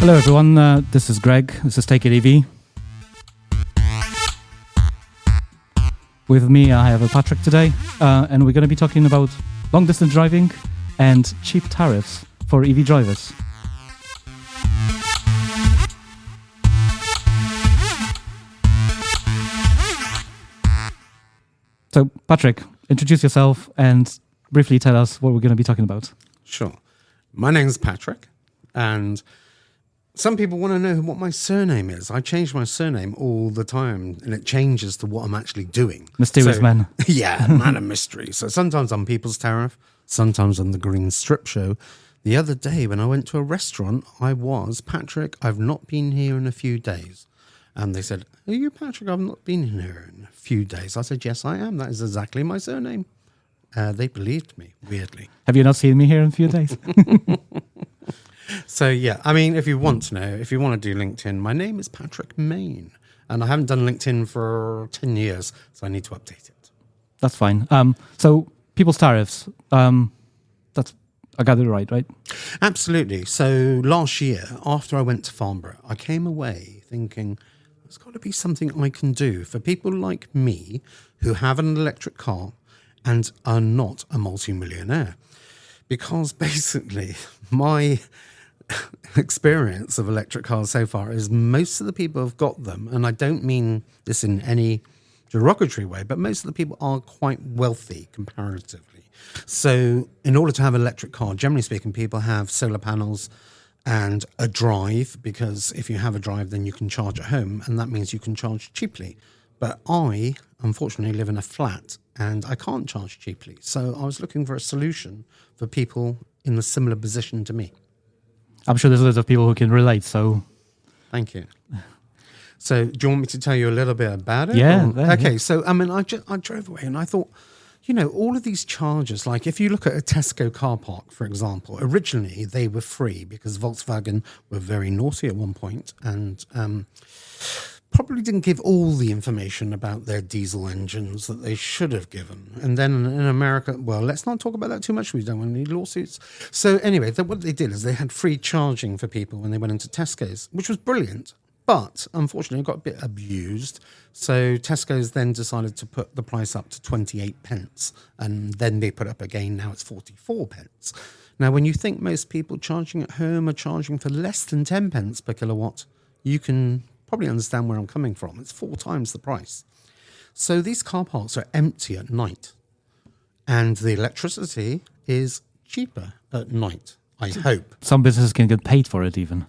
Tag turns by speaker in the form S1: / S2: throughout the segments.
S1: Hello everyone, this is Greg, this is Take It EV. With me I have Patric today, and we're going to be talking about long distance driving and cheap tariffs for EV drivers. So Patric, introduce yourself and briefly tell us what we're going to be talking about.
S2: Sure. My name's Patric, and some people want to know what my surname is. I change my surname all the time, and it changes to what I'm actually doing.
S1: Mysterious man.
S2: Yeah, man of mystery. So sometimes I'm People's Tariff, sometimes I'm the Green Strip Show. The other day when I went to a restaurant, I was, Patric, I've not been here in a few days. And they said, are you Patric? I've not been here in a few days. I said, yes, I am. That is exactly my surname. They believed me, weirdly.
S1: Have you not seen me here in a few days?
S2: So, yeah, I mean, if you want to know, if you want to do LinkedIn, my name is Patric Main. And I haven't done LinkedIn for 10 years, so I need to update it.
S1: That's fine. So, people's tariffs, that's, I got it right?
S2: Absolutely. So, last year, after I went to Farnborough, I came away thinking, there's got to be something I can do for people like me who have an electric car and are not a multi-millionaire. Because basically, my experience of electric cars so far is most of the people have got them, and I don't mean this in any derogatory way, but most of the people are quite wealthy comparatively. So in order to have an electric car, generally speaking, people have solar panels and a drive, because if you have a drive, then you can charge at home, and that means you can charge cheaply. But I, unfortunately, live in a flat, and I can't charge cheaply. So I was looking for a solution for people in a similar position to me.
S1: I'm sure there's loads of people who can relate, so...
S2: Thank you. So do you want me to tell you a little bit about it?
S1: Yeah.
S2: Okay, so I mean, I drove away and I thought, you know, all of these charges, like if you look at a Tesco car park, for example, originally they were free because Volkswagen were very naughty at one point and probably didn't give all the information about their diesel engines that they should have given. And then in America, well, let's not talk about that too much. We don't want any lawsuits. So anyway, what they did is they had free charging for people when they went into Tesco's, which was brilliant. But unfortunately, it got a bit abused. So Tesco's then decided to put the price up to 28 pence. And then they put up again. Now it's 44 pence. Now, when you think most people charging at home are charging for less than 10 pence per kilowatt, you can probably understand where I'm coming from. It's 4 times the price. So these car parks are empty at night. And the electricity is cheaper at night, I hope.
S1: Some businesses can get paid for it even.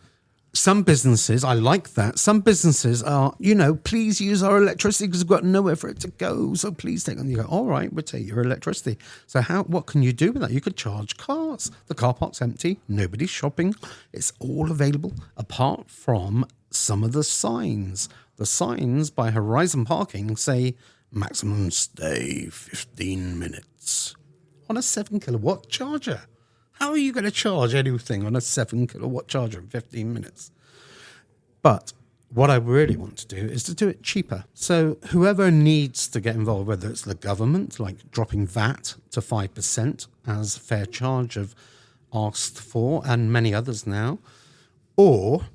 S2: Some businesses, I like that. Some businesses are, you know, please use our electricity because we've got nowhere for it to go. So please take it. And you go, all right, we'll take your electricity. So what can you do with that? You could charge cars. The car park's empty. Nobody's shopping. It's all available apart from some of the signs. The signs by Horizon Parking say maximum stay 15 minutes on a 7 kilowatt charger. How are you going to charge anything on a 7 kilowatt charger in 15 minutes? But what I really want to do is to do it cheaper. So whoever needs to get involved, whether it's the government, like dropping VAT to 5% as fair charge have asked for, and many others now, or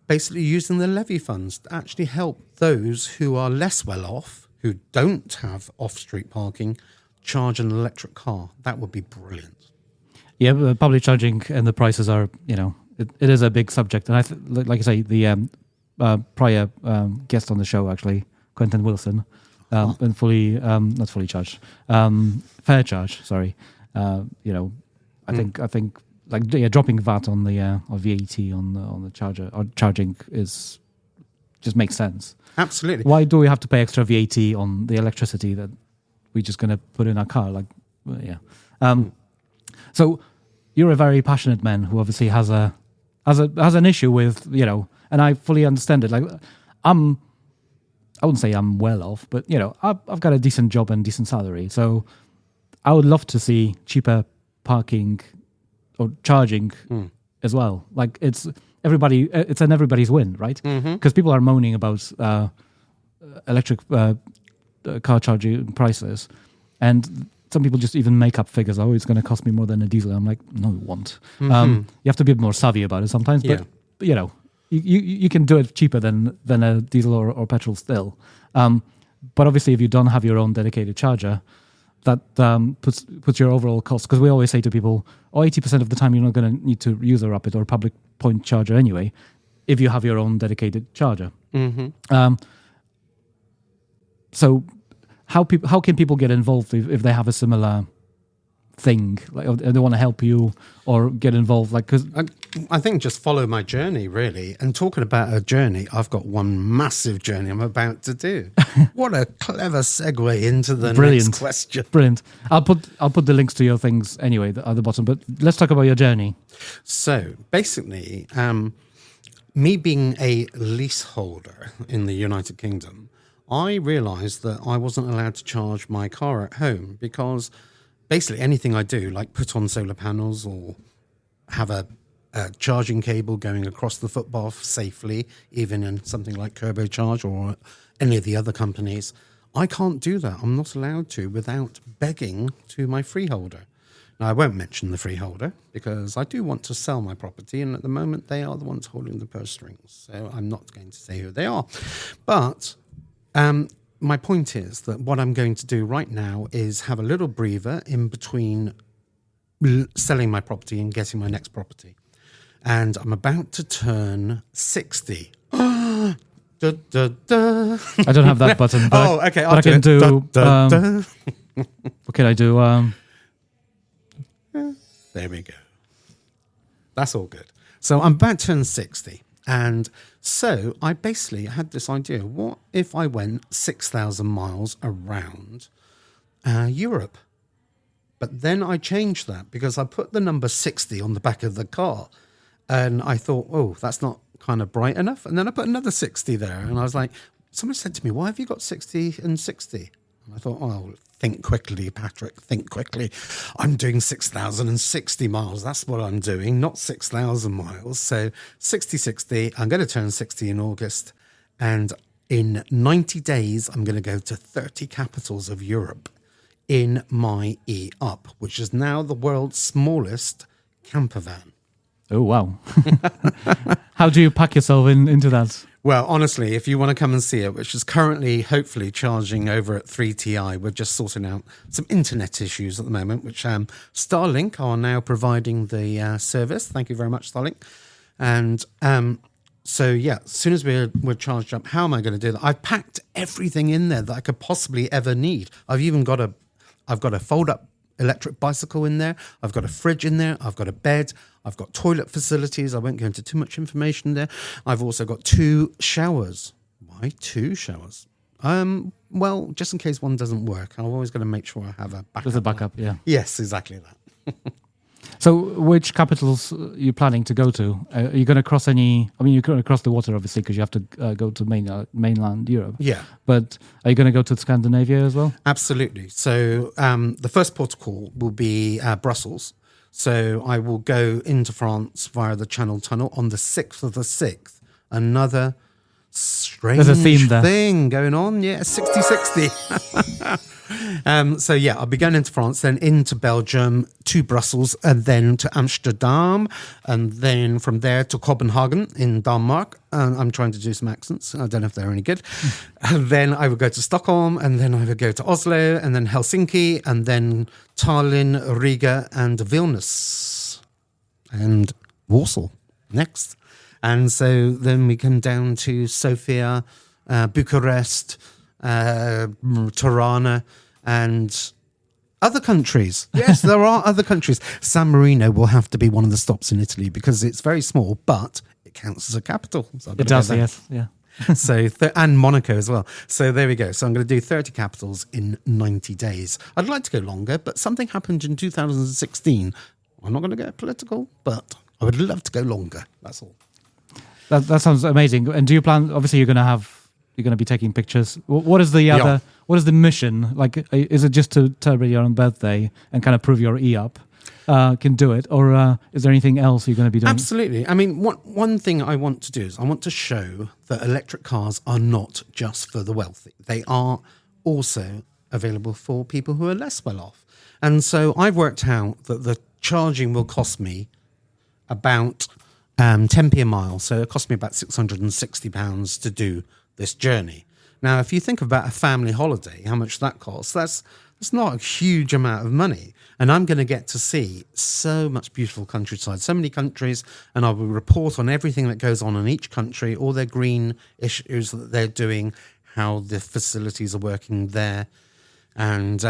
S2: basically using the levy funds to actually help those who are less well off, who don't have off-street parking, charge an electric car. That would be brilliant.
S1: Yeah, public charging and the prices are, you know, it is a big subject. And like I say, the prior guest on the show, actually, Quentin Wilson, and not fully charged, fair charge, sorry. You know, I think like dropping VAT on the or VAT on the charger or charging is just makes sense.
S2: Absolutely.
S1: Why do we have to pay extra VAT on the electricity that we're just going to put in our car? Like, well, yeah. So you're a very passionate man who obviously has an issue with, you know, and I fully understand it. Like, I wouldn't say I'm well off, but you know, I've got a decent job and decent salary, so I would love to see cheaper parking or charging as well. Like it's an everybody's win, right? Because people are moaning about electric car charging prices, and some people just even make up figures. Oh, it's going to cost me more than a diesel. I'm like, no, it won't. You have to be a bit more savvy about it sometimes. But you can do it cheaper than a diesel or petrol still. But obviously, if you don't have your own dedicated charger, that puts your overall cost. Because we always say to people, 80% of the time you're not going to need to use a rapid or public point charger anyway, if you have your own dedicated charger.
S2: Mm-hmm.
S1: So how can people get involved if they have a similar thing, like they want to help you or get involved? Like, because
S2: I think just follow my journey, really. And talking about a journey, I've got one massive journey I'm about to do. What a clever segue into the next question.
S1: Brilliant. I'll put the links to your things anyway at the bottom. But let's talk about your journey.
S2: So basically, me being a leaseholder in the United Kingdom, I realised that I wasn't allowed to charge my car at home because basically anything I do, like put on solar panels or have a charging cable going across the footpath safely, even in something like Turbocharge or any of the other companies, I can't do that. I'm not allowed to without begging to my freeholder. Now, I won't mention the freeholder because I do want to sell my property, and at the moment they are the ones holding the purse strings. So I'm not going to say who they are. But my point is that what I'm going to do right now is have a little breather in between selling my property and getting my next property. And I'm about to turn 60. Da, da, da.
S1: I don't have that button. But
S2: okay.
S1: I can do.
S2: Da, da, da.
S1: What can I do?
S2: There we go. That's all good. So I'm about to turn 60. And so I basically had this idea. What if I went 6,000 miles around Europe? But then I changed that because I put the number 60 on the back of the car. And I thought, oh, that's not kind of bright enough. And then I put another 60 there. And I was like, someone said to me, why have you got 60 and 60? And I thought, oh, think quickly, Patrick, think quickly. I'm doing 6,060 miles. That's what I'm doing, not 6,000 miles. So 60. I'm going to turn 60 in August. And in 90 days, I'm going to go to 30 capitals of Europe in my E-Up, which is now the world's smallest camper van.
S1: Oh, wow. How do you pack yourself into that?
S2: Well, honestly, if you want to come and see it, which is currently hopefully charging over at 3TI, we're just sorting out some internet issues at the moment, which Starlink are now providing the service. Thank you very much, Starlink. And so, yeah, as soon as we're charged up, how am I going to do that? I've packed everything in there that I could possibly ever need. I've even got a fold-up electric bicycle in there. I've got a fridge in there. I've got a bed. I've got toilet facilities. I won't go into too much information there. I've also got 2 showers. Why 2 showers? Well, just in case one doesn't work, I'm always going to make sure I have a backup.
S1: There's a backup, yeah.
S2: Yes, exactly that.
S1: So which capitals are you planning to go to? Are you going to cross any... I mean, you're going to cross the water, obviously, because you have to go to mainland Europe.
S2: Yeah.
S1: But are you going to go to Scandinavia as well?
S2: Absolutely. So the first port of call will be Brussels. So I will go into France via the Channel Tunnel on the 6th of the 6th. Another strange thing going on. Yeah, 60-60. So yeah, I'll be going into France, then into Belgium, to Brussels, and then to Amsterdam, and then from there to Copenhagen in Denmark. I'm trying to do some accents. I don't know if they're any good. And then I would go to Stockholm, and then I would go to Oslo, and then Helsinki, and then Tallinn, Riga, and Vilnius, and Warsaw next. And so then we come down to Sofia, Bucharest, Tirana, and other countries. Yes, there are other countries. San Marino will have to be one of the stops in Italy because it's very small, but it counts as a capital. So
S1: it does, yes. Yeah.
S2: So and Monaco as well. So there we go. So I'm going to do 30 capitals in 90 days. I'd like to go longer, but something happened in 2016. I'm not going to get political, but I would love to go longer. That's all.
S1: That sounds amazing. And do you plan? Obviously, you're going to be taking pictures. What is the other?
S2: Yeah.
S1: What is the mission? Like, is it just to celebrate your own birthday and kind of prove your E-Up can do it, or is there anything else you're going to be doing?
S2: Absolutely. I mean, one thing I want to do is I want to show that electric cars are not just for the wealthy. They are also available for people who are less well off. And so I've worked out that the charging will cost me about 10p a mile. So it cost me about £660 to do this journey. Now, if you think about a family holiday, how much that costs, that's not a huge amount of money. And I'm going to get to see so much beautiful countryside, so many countries, and I will report on everything that goes on in each country, all their green issues that they're doing, how the facilities are working there, and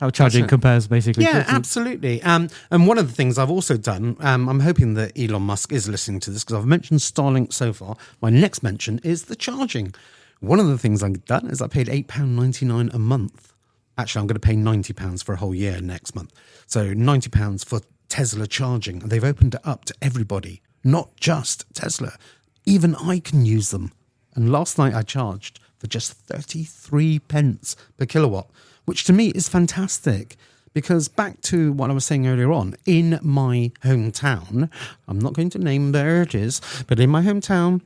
S1: how charging compares, basically.
S2: Yeah, absolutely. And one of the things I've also done, I'm hoping that Elon Musk is listening to this because I've mentioned Starlink so far. My next mention is the charging. One of the things I've done is I paid £8.99 a month. Actually, I'm going to pay £90 for a whole year next month. So £90 for Tesla charging. And they've opened it up to everybody, not just Tesla. Even I can use them. And last night I charged for just 33 pence per kilowatt, which to me is fantastic. Because back to what I was saying earlier on, in my hometown, I'm not going to name where it is, but in my hometown,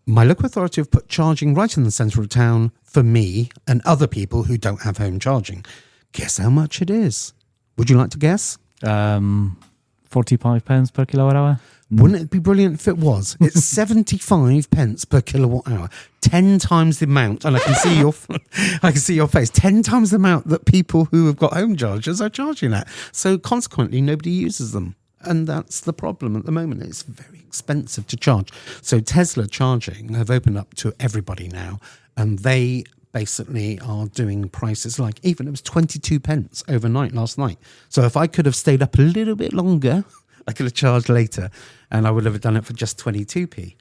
S2: my local authority have put charging right in the centre of town for me and other people who don't have home charging. Guess how much it is? Would you like to guess?
S1: 45 pence per kilowatt hour.
S2: Wouldn't it be brilliant if it was? It's 75 pence per kilowatt hour. 10 times the amount, and I can see your face. 10 times the amount that people who have got home chargers are charging at. So consequently, nobody uses them. And that's the problem at the moment. It's very expensive to charge. So Tesla charging have opened up to everybody now, and they basically are doing prices like, even it was 22 pence overnight last night. So if I could have stayed up a little bit longer, I could have charged later, and I would have done it for just 22p.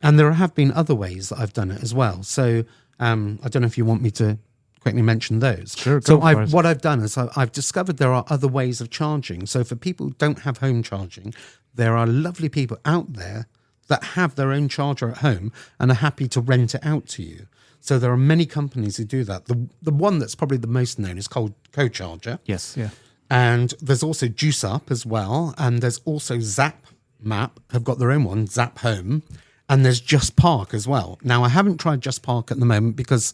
S2: And there have been other ways that I've done it as well. So I don't know if you want me to quickly mention those.
S1: Sure.
S2: So what I've done is I've discovered there are other ways of charging. So for people who don't have home charging, there are lovely people out there that have their own charger at home and are happy to rent it out to you. So there are many companies who do that. The one that's probably the most known is called Co-Charger.
S1: Yes, yeah.
S2: And there's also Juice Up as well. And there's also Zap Map, have got their own one, Zap Home. And there's Just Park as well. Now, I haven't tried Just Park at the moment because...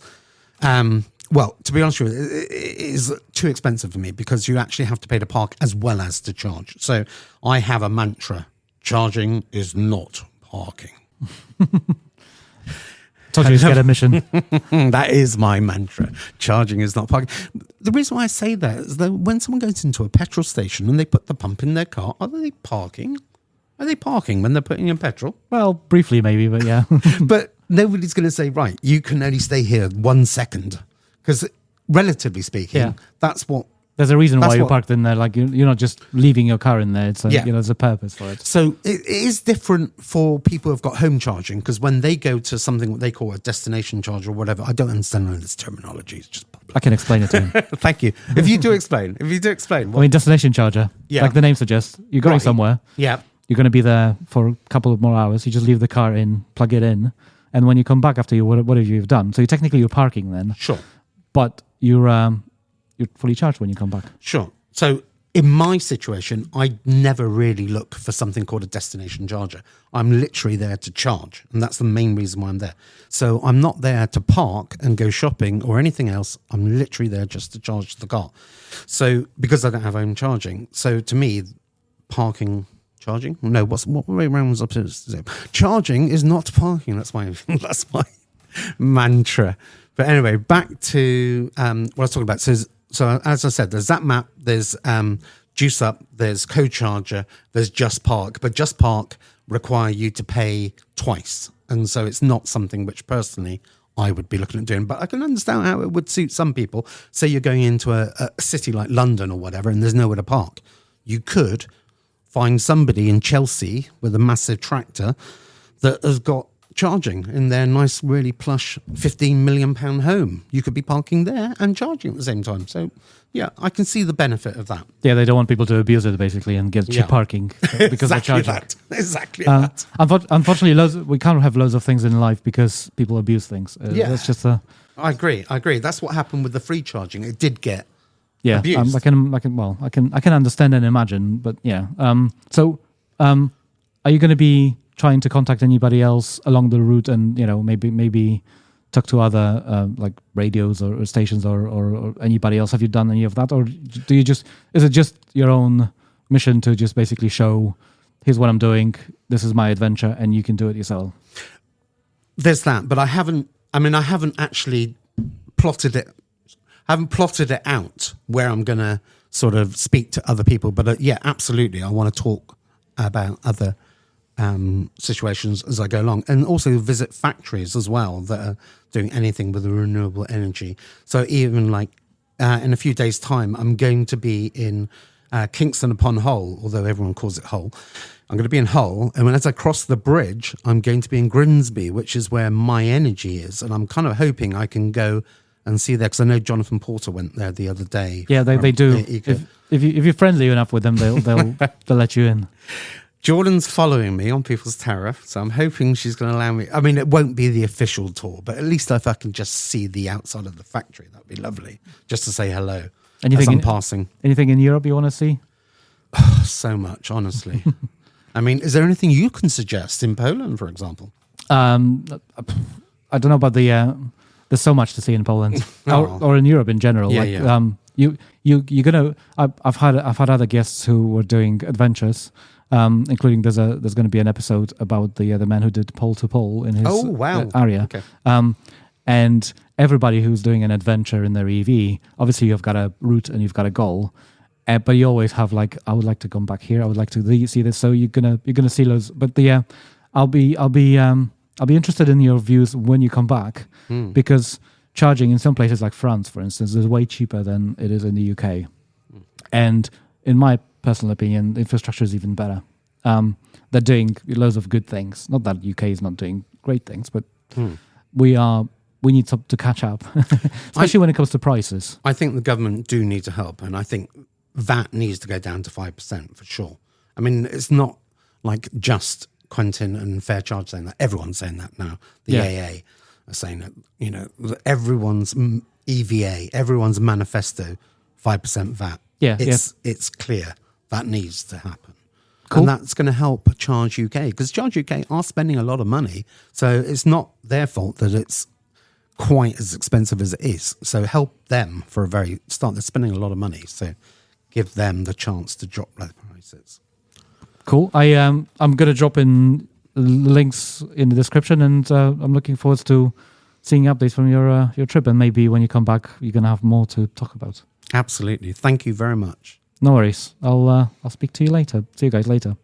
S2: well, to be honest with you, it is too expensive for me because you actually have to pay to park as well as to charge. So I have a mantra: charging is not parking.
S1: Told you to get a mission.
S2: That is my mantra. Charging is not parking. The reason why I say that is that when someone goes into a petrol station and they put the pump in their car, are they parking? Are they parking when they're putting in petrol?
S1: Well, briefly maybe, but yeah.
S2: But nobody's going to say, right, you can only stay here 1 second. Because relatively speaking, that's what...
S1: There's a reason why you parked in there. Like you're not just leaving your car in there. It's there's a purpose for it.
S2: So it is different for people who've got home charging, because when they go to something what they call a destination charger or whatever, I don't understand this terminology. It's just public.
S1: I can explain it to him.
S2: Thank you. If you do explain.
S1: I mean, destination charger. Yeah. Like the name suggests, you're going somewhere.
S2: Yeah.
S1: You're going to be there for a couple of more hours. You just leave the car in, plug it in, and when you come back after whatever you've done, so you're parking then.
S2: Sure.
S1: But you're fully charged when you come back.
S2: Sure. So in my situation, I never really look for something called a destination charger. I'm literally there to charge, and that's the main reason why I'm there. So I'm not there to park and go shopping or anything else. I'm literally there just to charge the car. So because I don't have home charging, so to me, charging? No, what way around was I supposed to say? Charging is not parking. That's my mantra. But anyway, back to what I was talking about. So as I said, there's Zap Map, there's Juice Up, there's Co-Charger, there's Just Park. But Just Park require you to pay twice. And so it's not something which personally I would be looking at doing. But I can understand how it would suit some people. Say you're going into a city like London or whatever and there's nowhere to park. You could find somebody in Chelsea with a massive tractor that has got charging in their nice, really plush £15 million home. You could be parking there and charging at the same time. So, yeah, I can see the benefit of that.
S1: Yeah, they don't want people to abuse it, basically, and get cheap parking because they're charging.
S2: Exactly that.
S1: Unfortunately, we can't have loads of things in life because people abuse things. That's just I
S2: agree. That's what happened with the free charging. It did get
S1: abused. I can understand and imagine, but yeah. So, are you going to be trying to contact anybody else along the route, and maybe talk to other like radios or stations or anybody else? Have you done any of that, or is it just your own mission to just basically show here's what I'm doing. This is my adventure, and you can do it yourself.
S2: There's that, but I haven't actually plotted it. I haven't plotted it out where I'm going to sort of speak to other people. But yeah, absolutely. I want to talk about other situations as I go along, and also visit factories as well that are doing anything with renewable energy. So even like in a few days' time, I'm going to be in Kingston upon Hull, although everyone calls it Hull. I'm going to be in Hull, and as I cross the bridge, I'm going to be in Grimsby, which is where My Energy is, and I'm kind of hoping I can go and see there, because I know Jonathan Porter went there the other day.
S1: Yeah, they do. If you're friendly enough with them, they'll let you in.
S2: Jordan's following me on People's Tarrif, so I'm hoping she's going to allow me. I mean, it won't be the official tour, but at least if I can just see the outside of the factory, that'd be lovely, just to say hello as I'm passing. Anything
S1: in Europe you want to see?
S2: So much, honestly. I mean, is there anything you can suggest in Poland, for example?
S1: I don't know about there's so much to see in Poland or in Europe in general. You're gonna. I've had other guests who were doing adventures, including there's going to be an episode about the man who did pole to pole in his area.
S2: Okay.
S1: And everybody who's doing an adventure in their EV, obviously you've got a route and you've got a goal. But you always have like, I would like to come back here. I would like to see this. So you're gonna see loads. But I'll be interested in your views when you come back, because charging in some places like France, for instance, is way cheaper than it is in the UK. And in my personal opinion, the infrastructure is even better. They're doing loads of good things. Not that UK is not doing great things, but we need to catch up, especially when it comes to prices.
S2: I think the government do need to help, and I think VAT needs to go down to 5% for sure. I mean, it's not like just Quentin and Fair Charge saying that. Everyone's saying that now. The AA are saying that, everyone's EVA, everyone's manifesto, 5% VAT. It's clear that needs to happen. Cool. And that's going to help Charge UK, because Charge UK are spending a lot of money. So it's not their fault that it's quite as expensive as it is. So help them for a very start. They're spending a lot of money. So give them the chance to drop their prices.
S1: Cool. I'm going to drop in links in the description, and I'm looking forward to seeing updates from your trip. And maybe when you come back, you're going to have more to talk about.
S2: Absolutely. Thank you very much.
S1: No worries. I'll speak to you later. See you guys later.